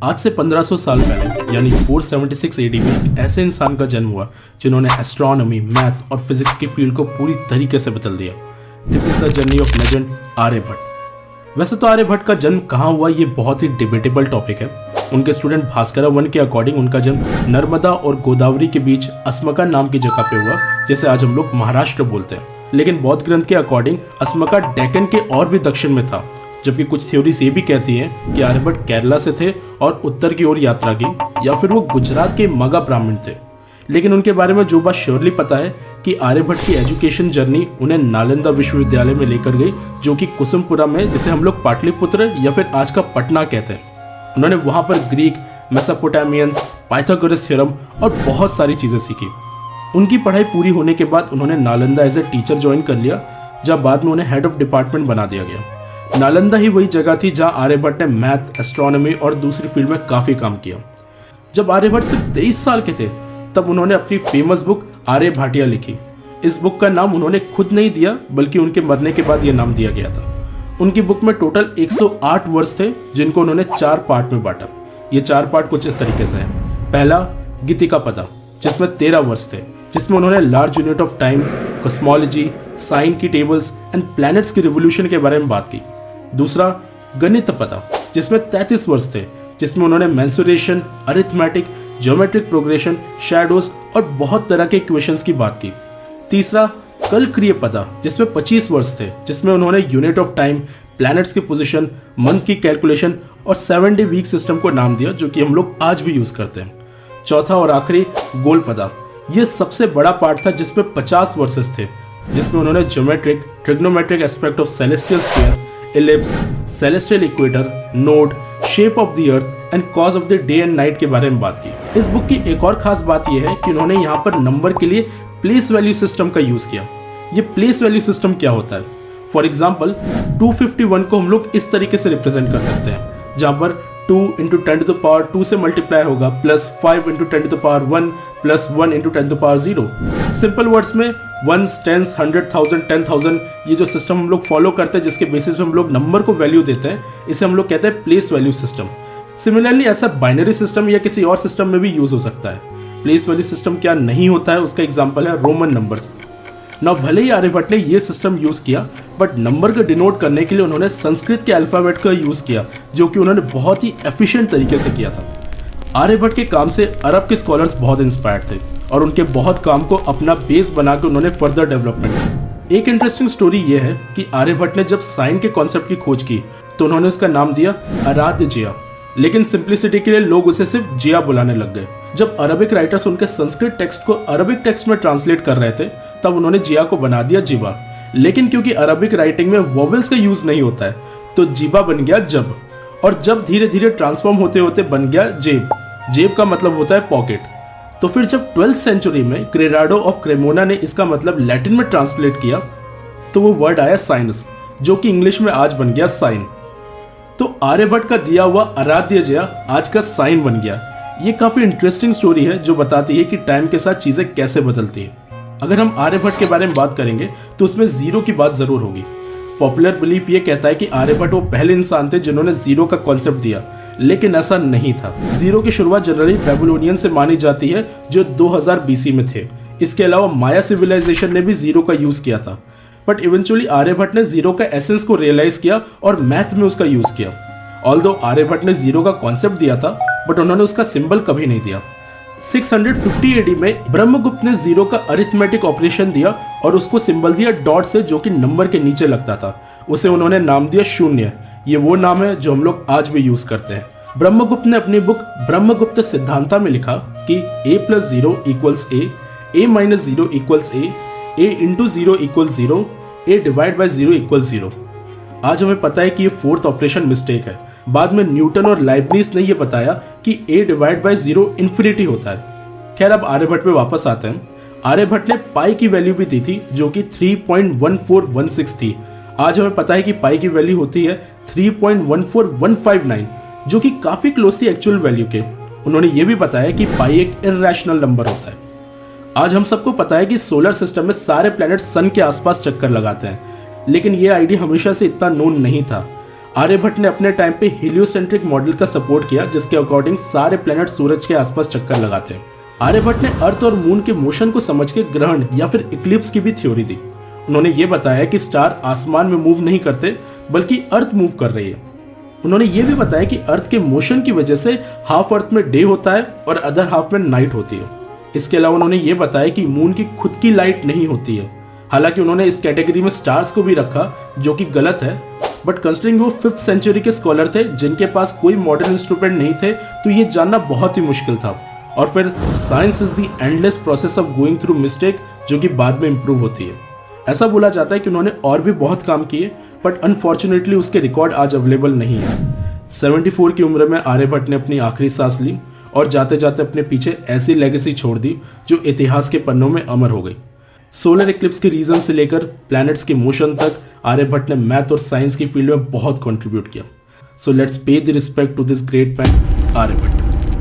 आज से 1500 साल पहले यानी 476 एडी में एक ऐसे इंसान का जन्म हुआ जिन्होंने एस्ट्रोनॉमी, मैथ और फिजिक्स की फील्ड को पूरी तरीके से बदल दिया। This is the journey of legend Aryabhata. वैसे तो आर्यभट्ट का जन्म कहाँ हुआ ये बहुत ही डिबेटेबल टॉपिक है। उनके स्टूडेंट भास्कर वन के अकॉर्डिंग उनका जन्म नर्मदा और गोदावरी के बीच अस्मका नाम की जगह पे हुआ, जैसे आज हम लोग महाराष्ट्र बोलते हैं। लेकिन बौद्ध ग्रंथ के अकॉर्डिंग अस्मका डेक्कन के और भी दक्षिण में था, जबकि कुछ थ्योरीज ये भी कहती हैं कि आर्यभट्ट केरला से थे और उत्तर की ओर यात्रा की, या फिर वो गुजरात के मगा ब्राह्मण थे। लेकिन उनके बारे में जो बात श्योरली पता है कि आर्यभट्ट की एजुकेशन जर्नी उन्हें नालंदा विश्वविद्यालय में लेकर गई, जो कि कुसुमपुरा में, जिसे हम लोग पाटलिपुत्र या फिर आज का पटना कहते हैं। उन्होंने वहां पर ग्रीक, मेसोपोटामियंस, पाइथागोरस थ्योरम और बहुत सारी चीजें सीखी। उनकी पढ़ाई पूरी होने के बाद उन्होंने Nalanda as a teacher join कर लिया, जब बाद में उन्हें हेड ऑफ डिपार्टमेंट बना दिया गया। नालंदा ही वही जगह थी जहां आर्यभट्ट ने मैथ, एस्ट्रोनॉमी और दूसरी फील्ड में काफी काम किया। जब आर्यभट्ट सिर्फ 23 साल के थे तब उन्होंने अपनी फेमस बुक आर्यभाटिया लिखी। इस बुक का नाम उन्होंने खुद नहीं दिया, बल्कि उनके मरने के बाद यह नाम दिया गया था। उनकी बुक में टोटल 108 वर्स थे, जिनको उन्होंने 4 पार्ट में बांटा। ये 4 पार्ट कुछ इस तरीके से है। पहला गीतिका पदा, जिसमें 13 वर्स थे, जिसमें उन्होंने large unit of time, cosmology, sine की टेबल्स एंड प्लैनेट्स की रिवोल्यूशन के बारे में बात की। दूसरा गणित पदा, जिसमें 33 वर्स थे, जिसमें उन्होंने mensuration, arithmetic, geometric progression, shadows और बहुत तरह के इक्वेशंस की बात की। तीसरा कलक्रिय पदा, जिसमें 25 वर्स थे, जिसमें उन्होंने यूनिट ऑफ टाइम, प्लैनेट्स की पोजीशन, मंथ की कैलकुलेशन और 7 डे वीक सिस्टम को नाम दिया, जो कि हम लोग आज भी यूज करते हैं। चौथा और आखिरी गोल पदा, यह सबसे बड़ा पार्ट था, जिसमें 50 वर्सेस थे, जिसमें उन्होंने geometric, trigonometric aspect of celestial sphere, ellipse, celestial equator, node, shape of the earth and cause of the day and night के बारे में बात की। इस बुक की एक और खास बात यह है कि उन्होंने यहाँ पर नंबर के लिए प्लेस वैल्यू सिस्टम का यूज किया। ये प्लेस वैल्यू सिस्टम क्या होता है? फॉर एग्जाम्पल 251 को हम लोग इस तरीके से रिप्रेजेंट कर सकते हैं, जहाँ पर 2 × 10⁻² से मल्टीप्लाई होगा, प्लस 5 × 10⁻1 प्लस 1 × 10⁻0। सिंपल वर्ड्स में वंस, टेंस, 100, 1000, 10,000 ये जो सिस्टम हम लोग फॉलो करते हैं, जिसके बेसिस पे हम लोग नंबर को वैल्यू देते हैं, इसे हम लोग कहते हैं प्लेस वैल्यू सिस्टम। सिमिलरली ऐसा बाइनरी सिस्टम या किसी और सिस्टम में भी यूज हो सकता है। प्लेस वैल्यू सिस्टम क्या नहीं होता है, उसका एग्जाम्पल है रोमन नंबर्स। ना भले ही आर्यभट्ट ने ये सिस्टम यूज किया, बट नंबर को डिनोट करने के लिए उन्होंने संस्कृत के अल्फाबेट का यूज किया, जो कि उन्होंने बहुत ही एफिशिएंट तरीके से किया था। आर्यभट्ट के काम से अरब के स्कॉलर्स बहुत इंस्पायर्ड थे और उनके बहुत काम को अपना बेस बना के उन्होंने फर्दर डेवलपमेंट की। एक इंटरेस्टिंग स्टोरी ये है कि आर्यभट्ट ने जब साइन के कॉन्सेप्ट की खोज की तो उन्होंने उसका नाम दिया आराध्य जिया, लेकिन सिंप्लिसिटी के लिए लोग उसे सिर्फ जिया बुलाने लग गए। जब अरबिक राइटर्स उनके संस्कृत टेक्स्ट को अरबिक टेक्स्ट में ट्रांसलेट कर रहे थे, तब उन्होंने जिया को बना दिया जिबा। लेकिन क्योंकि अरबिक राइटिंग में वोवेल्स का यूज नहीं होता है, तो जिबा बन गया जब, और जब धीरे धीरे ट्रांसफॉर्म होते होते बन गया जेब। जेब का मतलब होता है पॉकेट। तो फिर जब 12th सेंचुरी में क्रेराडो ऑफ क्रेमोना ने इसका मतलब लैटिन में ट्रांसलेट किया, तो वो वर्ड आया साइनस, जो कि इंग्लिश में आज बन गया साइन। तो आर्यभट्ट का दिया हुआ आराध्य जया आज का साइन बन गया। ये काफी इंटरेस्टिंग स्टोरी है, जो बताती है कि टाइम के साथ चीजें कैसे बदलती हैं। अगर हम आर्यभट्ट के बारे में बात करेंगे तो उसमें जीरो की बात जरूर होगी। पॉपुलर बिलीफ ये कहता है कि आर्यभट्ट वो पहले इंसान थे जिन्होंने जीरो का कॉन्सेप्ट दिया, लेकिन ऐसा नहीं था। जीरो की शुरुआत जनरली बेबीलोनियन से मानी जाती है, जो 2000 BC में थे। इसके अलावा माया सिविलाइजेशन ने भी जीरो का यूज किया था, बट इवेंचुअली आर्यभट्ट ने जीरो का एसेंस को रियलाइज किया और मैथ में उसका यूज किया। ऑल्दो आर्यभट्ट ने जीरो का कॉन्सेप्ट दिया था, बट उन्होंने उसका सिंबल कभी नहीं दिया। 650 AD में ब्रह्मगुप्त ने जीरो का अरिथमेटिक ऑपरेशन दिया और उसको सिंबल दिया डॉट से, जो कि नंबर के नीचे लगता था। उसे उन्होंने नाम दिया शून्य। ये वो नाम है जो हम लोग आज भी यूज करते हैं। ब्रह्मगुप्त ने अपनी बुक ब्रह्मगुप्त सिद्धांता में लिखा कि a+0 = a, a-0 = a × 0 = 0, a/0 = 0। आज हमें पता है कि ये 4th ऑपरेशन मिस्टेक है। बाद में न्यूटन और लाइबनिज ने यह बताया कि a/0 इन्फिनिटी होता है। खैर, अब आर्यभट्ट पे वापस आते हैं। आर्यभट्ट ने पाई की वैल्यू भी दी थी, जो कि 3.1416 थी। आज हमें पता है कि पाई की वैल्यू होती है 3.14159, जो कि काफी क्लोज थी एक्चुअल वैल्यू के। उन्होंने ये भी बताया कि पाई एक इर्रेशनल नंबर होता है। आज हम सबको पता है कि सोलर सिस्टम में सारे प्लैनेट सन के आसपास चक्कर लगाते हैं, लेकिन ये आइडिया हमेशा से इतना नोन नहीं था। आर्यभट्ट ने अपने टाइम पे हीलियोसेंट्रिक मॉडल का सपोर्ट किया, जिसके अकॉर्डिंग सारे प्लैनेट सूरज के आसपास चक्कर लगाते हैं। आर्यभट्ट ने अर्थ और मून के मोशन को समझ के ग्रहण या फिर इक्लिप्स की भी थ्योरी दी। उन्होंने ये बताया कि स्टार आसमान में मूव नहीं करते बल्कि अर्थ मूव कर रही है। उन्होंने ये भी बताया कि अर्थ के मोशन की वजह से हाफ अर्थ में डे होता है और अदर हाफ में नाइट होती है। इसके अलावा उन्होंने ये बताया कि मून की खुद की लाइट नहीं होती है। हालांकि उन्होंने इस कैटेगरी में स्टार्स को भी रखा, जो कि गलत है, बट कंसिडरिंग वो 5th सेंचुरी के स्कॉलर थे जिनके पास कोई मॉडर्न इंस्ट्रूमेंट नहीं थे, तो ये जानना बहुत ही मुश्किल था। और फिर science is the endless process of going through mistake, जो कि बाद में इंप्रूव होती है। ऐसा बोला जाता है कि उन्होंने और भी बहुत काम किए, बट अनफॉर्चुनेटली उसके रिकॉर्ड आज अवेलेबल नहीं है। 74 की उम्र में आर्यभट्ट ने अपनी आखिरी सांस ली और जाते जाते अपने पीछे ऐसी लेगेसी छोड़ दी जो इतिहास के पन्नों में अमर हो गई। सोलर इक्लिप्स के रीजन से लेकर प्लैनेट्स के मोशन तक आर्यभट्ट ने मैथ और साइंस की फील्ड में बहुत कंट्रीब्यूट किया। So let's pay the respect to this great man Aryabhata.